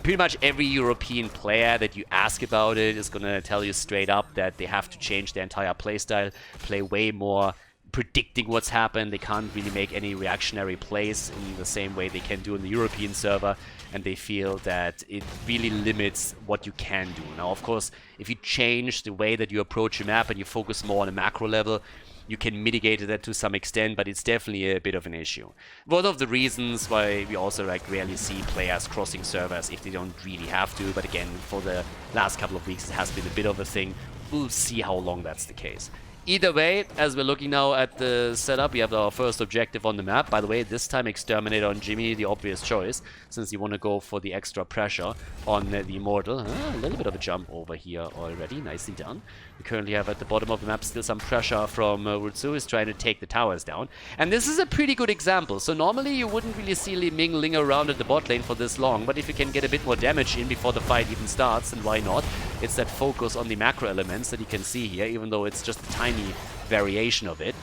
Pretty much every European player that you ask about it is going to tell you straight up that they have to change their entire playstyle, play way more predicting what's happened. They can't really make any reactionary plays in the same way they can do in the European server, and they feel that it really limits what you can do. Now, of course, if you change the way that you approach your map and you focus more on a macro level, you can mitigate that to some extent, but it's definitely a bit of an issue. One of the reasons why we also like rarely see players crossing servers if they don't really have to, but again, for the last couple of weeks it has been a bit of a thing. We'll see how long that's the case. Either way, as we're looking now at the setup, we have our first objective on the map. By the way, this time Exterminate on Jimmy, the obvious choice, since you want to go for the extra pressure on the Immortal. A little bit of a jump over here already, nicely done. We currently have at the bottom of the map still some pressure from Wutsu, who's trying to take the towers down. And this is a pretty good example. So normally you wouldn't really see Li Ming linger around at the bot lane for this long, but if you can get a bit more damage in before the fight even starts, then why not? It's that focus on the macro elements that you can see here, even though it's just a tiny variation of it.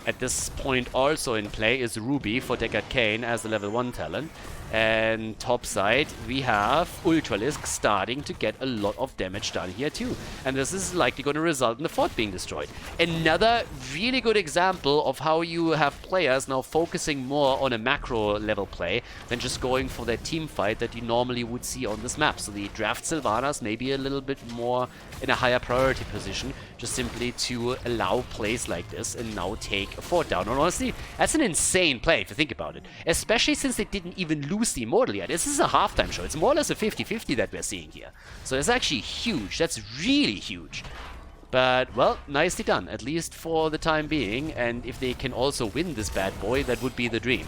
At this point also in play is Ruby for Deckard Cain as the level 1 talent. And topside, we have Ultralisk starting to get a lot of damage done here too. And this is likely going to result in the fort being destroyed. Another really good example of how you have players now focusing more on a macro level play than just going for that team fight that you normally would see on this map. So the draft Sylvanas maybe a little bit more in a higher priority position, just simply to allow plays like this and now take a fort down. And honestly, that's an insane play if you think about it. Especially since they didn't even lose the Immortal yet. This is a halftime show. It's more or less a 50-50 that we're seeing here. So it's actually huge. That's really huge. But, well, nicely done, at least for the time being. And if they can also win this bad boy, that would be the dream.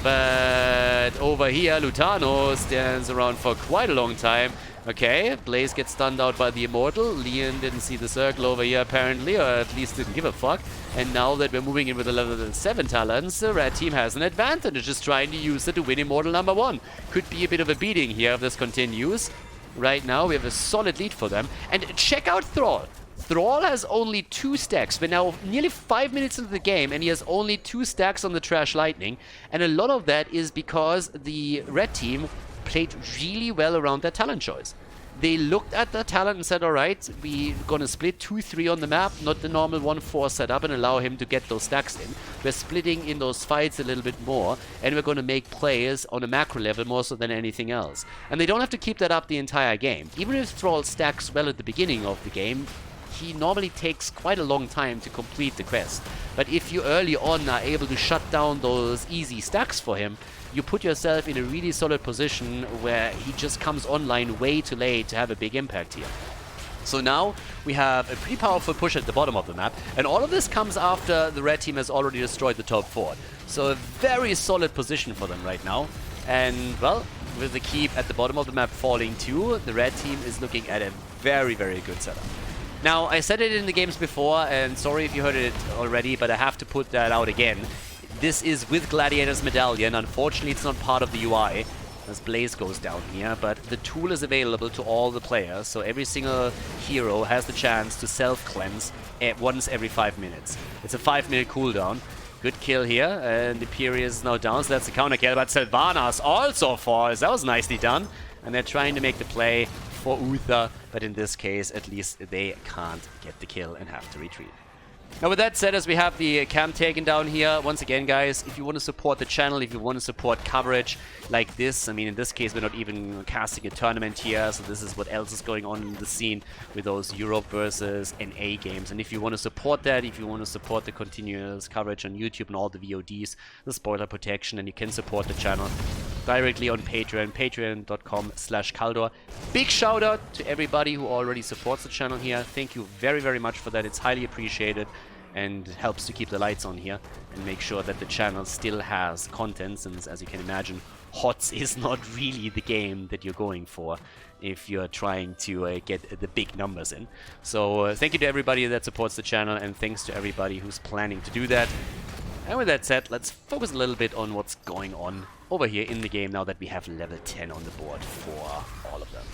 But over here, Lutano stands around for quite a long time. Okay, Blaze gets stunned out by the Immortal. Leon didn't see the circle over here apparently, or at least didn't give a fuck. And now that we're moving in with the level 7 talents, the red team has an advantage, just trying to use it to win Immortal number 1. Could be a bit of a beating here if this continues. Right now we have a solid lead for them. And check out Thrall. Thrall has only 2 stacks. We're now nearly 5 minutes into the game and he has only 2 stacks on the Trash Lightning. And a lot of that is because the red team played really well around their talent choice. They looked at the talent and said, alright, we're gonna split 2-3 on the map, not the normal 1-4 setup, and allow him to get those stacks in. We're splitting in those fights a little bit more, and we're gonna make plays on a macro level more so than anything else. And they don't have to keep that up the entire game. Even if Thrall stacks well at the beginning of the game, he normally takes quite a long time to complete the quest. But if you early on are able to shut down those easy stacks for him, you put yourself in a really solid position where he just comes online way too late to have a big impact here. So now we have a pretty powerful push at the bottom of the map, and all of this comes after the red team has already destroyed the top fort. So a very solid position for them right now. And, well, with the keep at the bottom of the map falling too, the red team is looking at a very, very good setup. Now, I said it in the games before, and sorry if you heard it already, but I have to put that out again. This is with Gladiator's Medallion. Unfortunately, it's not part of the UI, as Blaze goes down here, but the tool is available to all the players, so every single hero has the chance to self-cleanse once every 5 minutes. It's a 5-minute cooldown. Good kill here, and Imperius is now down, so that's a counter kill, but Sylvanas also falls. That was nicely done, and they're trying to make the play for Uther, but in this case, at least they can't get the kill and have to retreat. Now with that said, as we have the camp taken down here, once again guys, if you want to support the channel, if you want to support coverage like this, I mean in this case we're not even casting a tournament here, so this is what else is going on in the scene with those Europe versus NA games. And if you want to support that, if you want to support the continuous coverage on YouTube and all the VODs, the spoiler protection, and you can support the channel directly on Patreon, patreon.com/Khaldor. Big shout out to everybody who already supports the channel here. Thank you very, very much for that. It's highly appreciated and helps to keep the lights on here and make sure that the channel still has content, since as you can imagine, HOTS is not really the game that you're going for if you're trying to get the big numbers in. So thank you to everybody that supports the channel, and thanks to everybody who's planning to do that. And with that said, let's focus a little bit on what's going on over here in the game now that we have level 10 on the board for all of them.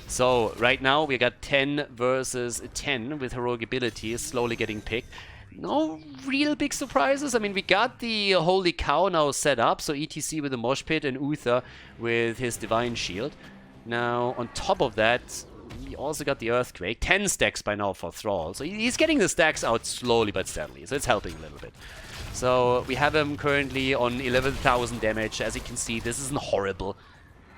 So right now we got 10 versus 10 with heroic abilities slowly getting picked. No real big surprises. I mean, we got the Holy Cow now set up, so ETC with the Mosh Pit and Uther with his Divine Shield. Now on top of that, we also got the Earthquake. 10 stacks by now for Thrall. So he's getting the stacks out slowly but steadily, so it's helping a little bit. So we have him currently on 11,000 damage. As you can see, this isn't horrible.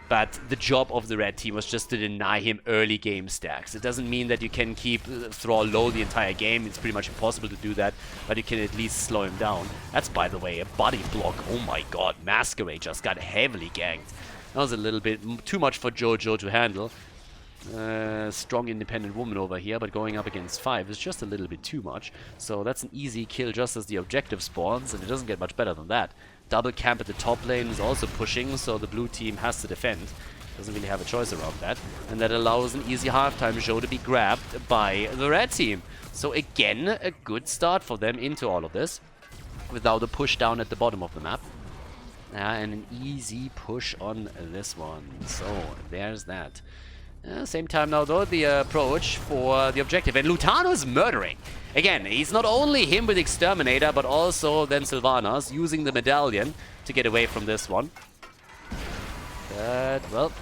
But the job of the red team was just to deny him early game stacks. It doesn't mean that you can keep Thrall low the entire game. It's pretty much impossible to do that. But you can at least slow him down. That's, by the way, a body block. Oh my god, Masquerade just got heavily ganked. That was a little bit too much for Jojo to handle. Strong independent woman over here, but going up against 5 is just a little bit too much. So that's an easy kill just as the objective spawns, and it doesn't get much better than that. Double camp at the top lane is also pushing, so the blue team has to defend. Doesn't really have a choice around that. And that allows an easy halftime show to be grabbed by the red team. So again, a good start for them into all of this, without a push down at the bottom of the map. And an easy push on this one. So there's that. Same time now though, the approach for the objective. And Lutano is murdering. Again, he's not only him with Exterminator, but also then Sylvanas using the Medallion to get away from this one. But, well,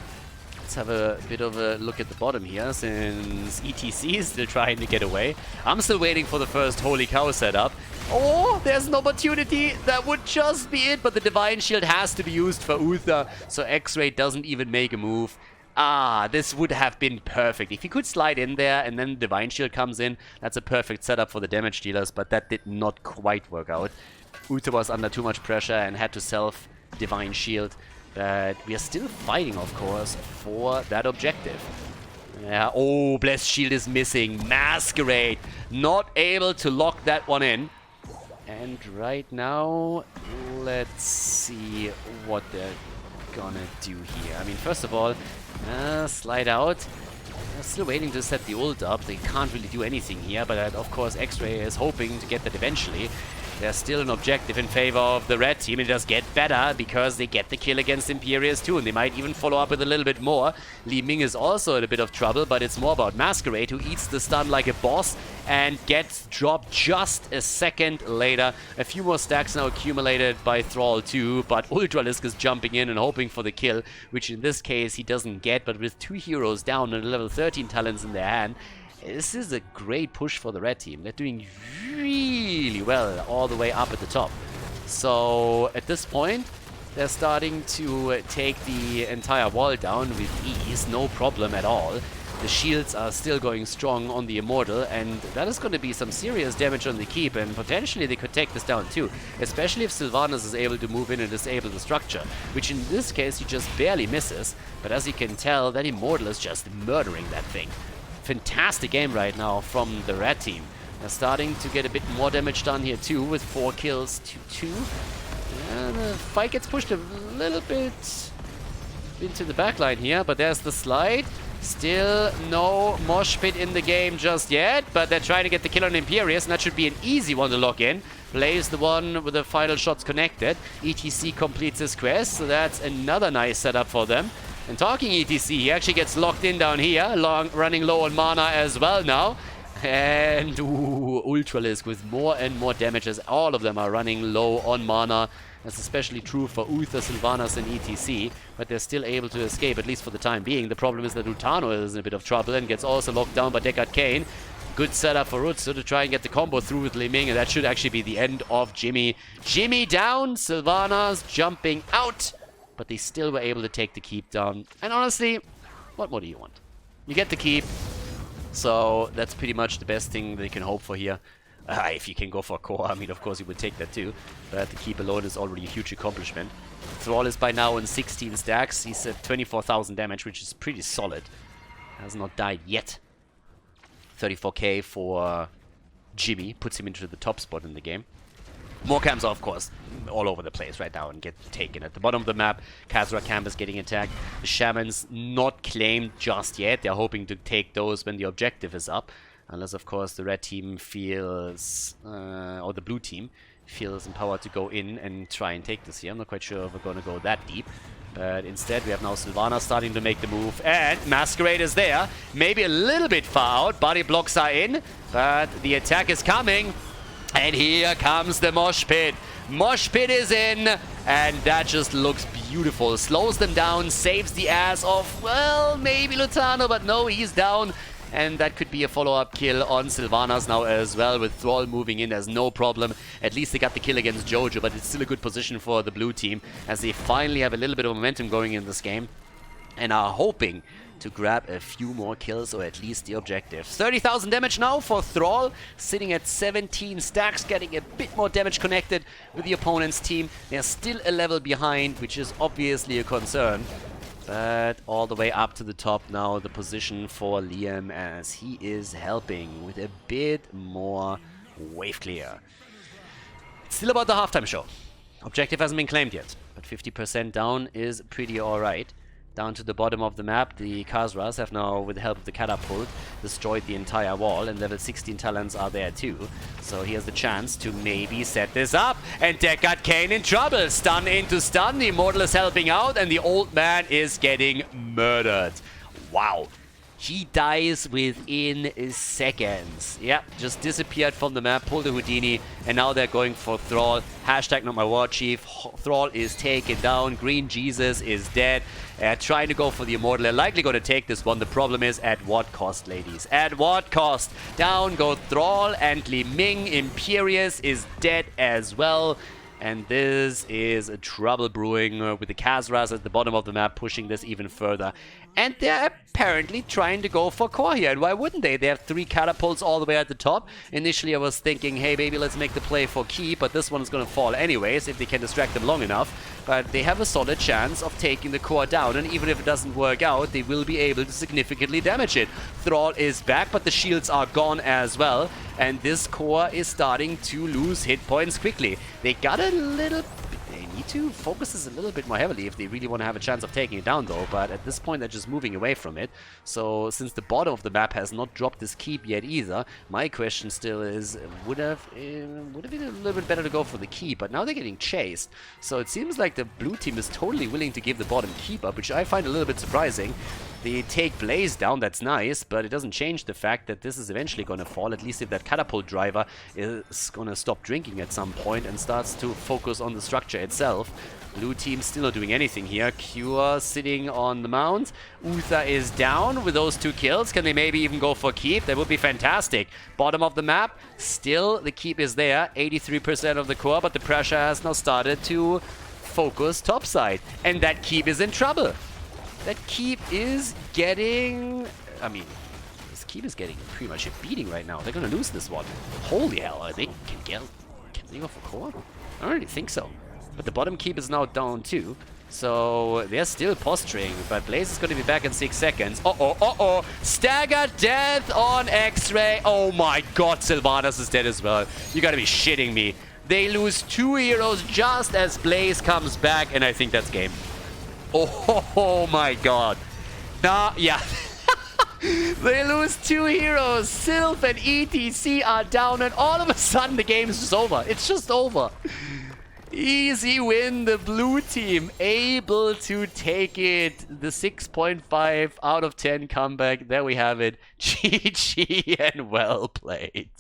let's have a bit of a look at the bottom here, since ETC is still trying to get away. I'm still waiting for the first Holy Cow setup. Oh, there's an opportunity. That would just be it, but the Divine Shield has to be used for Uther, so X-Ray doesn't even make a move. Ah, this would have been perfect. If he could slide in there and then Divine Shield comes in, that's a perfect setup for the damage dealers, but that did not quite work out. Uther was under too much pressure and had to self Divine Shield, but we are still fighting, of course, for that objective. Yeah, oh, Blessed Shield is missing. Masquerade not able to lock that one in. And right now, let's see what they're gonna do here. I mean, first of all, slide out. Still waiting to set the ult up. They can't really do anything here, but of course X-Ray is hoping to get that eventually. There's still an objective in favor of the red team. It does get better because they get the kill against Imperius too, and they might even follow up with a little bit more. Li Ming is also in a bit of trouble, but it's more about Masquerade, who eats the stun like a boss and gets dropped just a second later. A few more stacks now accumulated by Thrall too, but Ultralisk is jumping in and hoping for the kill, which in this case he doesn't get, but with 2 heroes down and level 13 talents in their hand, this is a great push for the red team. They're doing really well all the way up at the top. So at this point, they're starting to take the entire wall down with ease, no problem at all. The shields are still going strong on the Immortal, and that is going to be some serious damage on the keep, and potentially they could take this down too, especially if Sylvanas is able to move in and disable the structure, which in this case he just barely misses, but as you can tell, that Immortal is just murdering that thing. Fantastic game right now from the red team. They're starting to get a bit more damage done here too, with 4 kills to 2. And the fight gets pushed a little bit into the backline here, but there's the slide. Still no mosh pit in the game just yet, but they're trying to get the kill on Imperius, and that should be an easy one to lock in. Blaze the one with the final shots connected. ETC completes his quest, so that's another nice setup for them. And talking ETC, he actually gets locked in down here, running low on mana as well now. And Ultralisk with more and more damage as all of them are running low on mana. That's especially true for Uther, Sylvanas and ETC, but they're still able to escape, at least for the time being. The problem is that Utano is in a bit of trouble and gets also locked down by Deckard Cain. Good setup for Utsu to try and get the combo through with Li Ming, and that should actually be the end of Jimmy. Jimmy down, Sylvanas jumping out, but they still were able to take the keep down. And honestly, what more do you want? You get the keep, so that's pretty much the best thing they can hope for here. If you can go for a core, I mean, of course you would take that too. But the keep alone is already a huge accomplishment. Thrall is by now in 16 stacks. He's at 24,000 damage, which is pretty solid. Has not died yet. 34k for Jimmy. Puts him into the top spot in the game. More camps are, of course, all over the place right now and get taken. At the bottom of the map, Khaldor camp is getting attacked. The Shaman's not claimed just yet. They're hoping to take those when the objective is up. Unless, of course, the red team feels, or the blue team feels empowered to go in and try and take this here. I'm not quite sure if we're going to go that deep. But instead, we have now Sylvanas starting to make the move. And Masquerade is there. Maybe a little bit far out. Body blocks are in. But the attack is coming. And here comes the Mosh Pit. Mosh Pit is in. And that just looks beautiful. Slows them down. Saves the ass of, well, maybe Lutano. But no, he's down. And that could be a follow-up kill on Sylvanas now as well, with Thrall moving in as no problem. At least they got the kill against Jojo, but it's still a good position for the blue team, as they finally have a little bit of momentum going in this game, and are hoping to grab a few more kills, or at least the objective. 30,000 damage now for Thrall, sitting at 17 stacks, getting a bit more damage connected with the opponent's team. They're still a level behind, which is obviously a concern. But all the way up to the top now, the position for Liam, as he is helping with a bit more wave clear. It's still about the halftime show. Objective hasn't been claimed yet, but 50% down is pretty alright. Down to the bottom of the map, the Khazras have now, with the help of the catapult, destroyed the entire wall, and level 16 talents are there too. So here's the chance to maybe set this up. And Deckard Cain in trouble. Stun into stun, the Immortal is helping out, and the old man is getting murdered. Wow. He dies within seconds. Yeah, just disappeared from the map, pulled the Houdini, and now they're going for Thrall. Hashtag not my war chief. Thrall is taken down. Green Jesus is dead. Trying to go for the Immortal. They're likely going to take this one. The problem is, at what cost, ladies? At what cost? Down go Thrall and Li Ming. Imperius is dead as well. And this is a trouble brewing with the Khazras at the bottom of the map pushing this even further. And they're apparently trying to go for core here. And why wouldn't they? They have 3 catapults all the way at the top. Initially I was thinking, hey baby, let's make the play for keep, but this one is going to fall anyways if they can distract them long enough. But they have a solid chance of taking the core down, and even if it doesn't work out, they will be able to significantly damage it. Thrall is back, but the shields are gone as well. And this core is starting to lose hit points quickly. They got a little... They need to focus this a little bit more heavily if they really want to have a chance of taking it down though, but at this point they're just moving away from it. So since the bottom of the map has not dropped this keep yet either, my question still is, would have been a little bit better to go for the keep, but now they're getting chased. So it seems like the blue team is totally willing to give the bottom keep up, which I find a little bit surprising. They take Blaze down, that's nice, but it doesn't change the fact that this is eventually going to fall, at least if that catapult driver is going to stop drinking at some point and starts to focus on the structure itself. Blue team still not doing anything here. Cure sitting on the mount. Uther is down with those 2 kills. Can they maybe even go for keep? That would be fantastic. Bottom of the map, still the keep is there. 83% of the core, but the pressure has now started to focus topside. And that keep is in trouble. That keep is getting I mean, this Keep is getting pretty much a beating right now. They're gonna lose this one. Holy hell, I think. Can they go for core? I don't really think so. But the bottom Keep is now down too. So they're still posturing, but Blaze is going to be back in 6 seconds. Uh-oh. Staggered death on X-Ray. Oh my god, Sylvanas is dead as well. You gotta be shitting me. They lose 2 heroes just as Blaze comes back, and I think that's game. Oh my god. Nah, yeah. They lose 2 heroes. Sylph and ETC are down, and all of a sudden the game is just over. It's just over. Easy win, the blue team able to take it. The 6.5 out of 10 comeback. There we have it. GG and well played.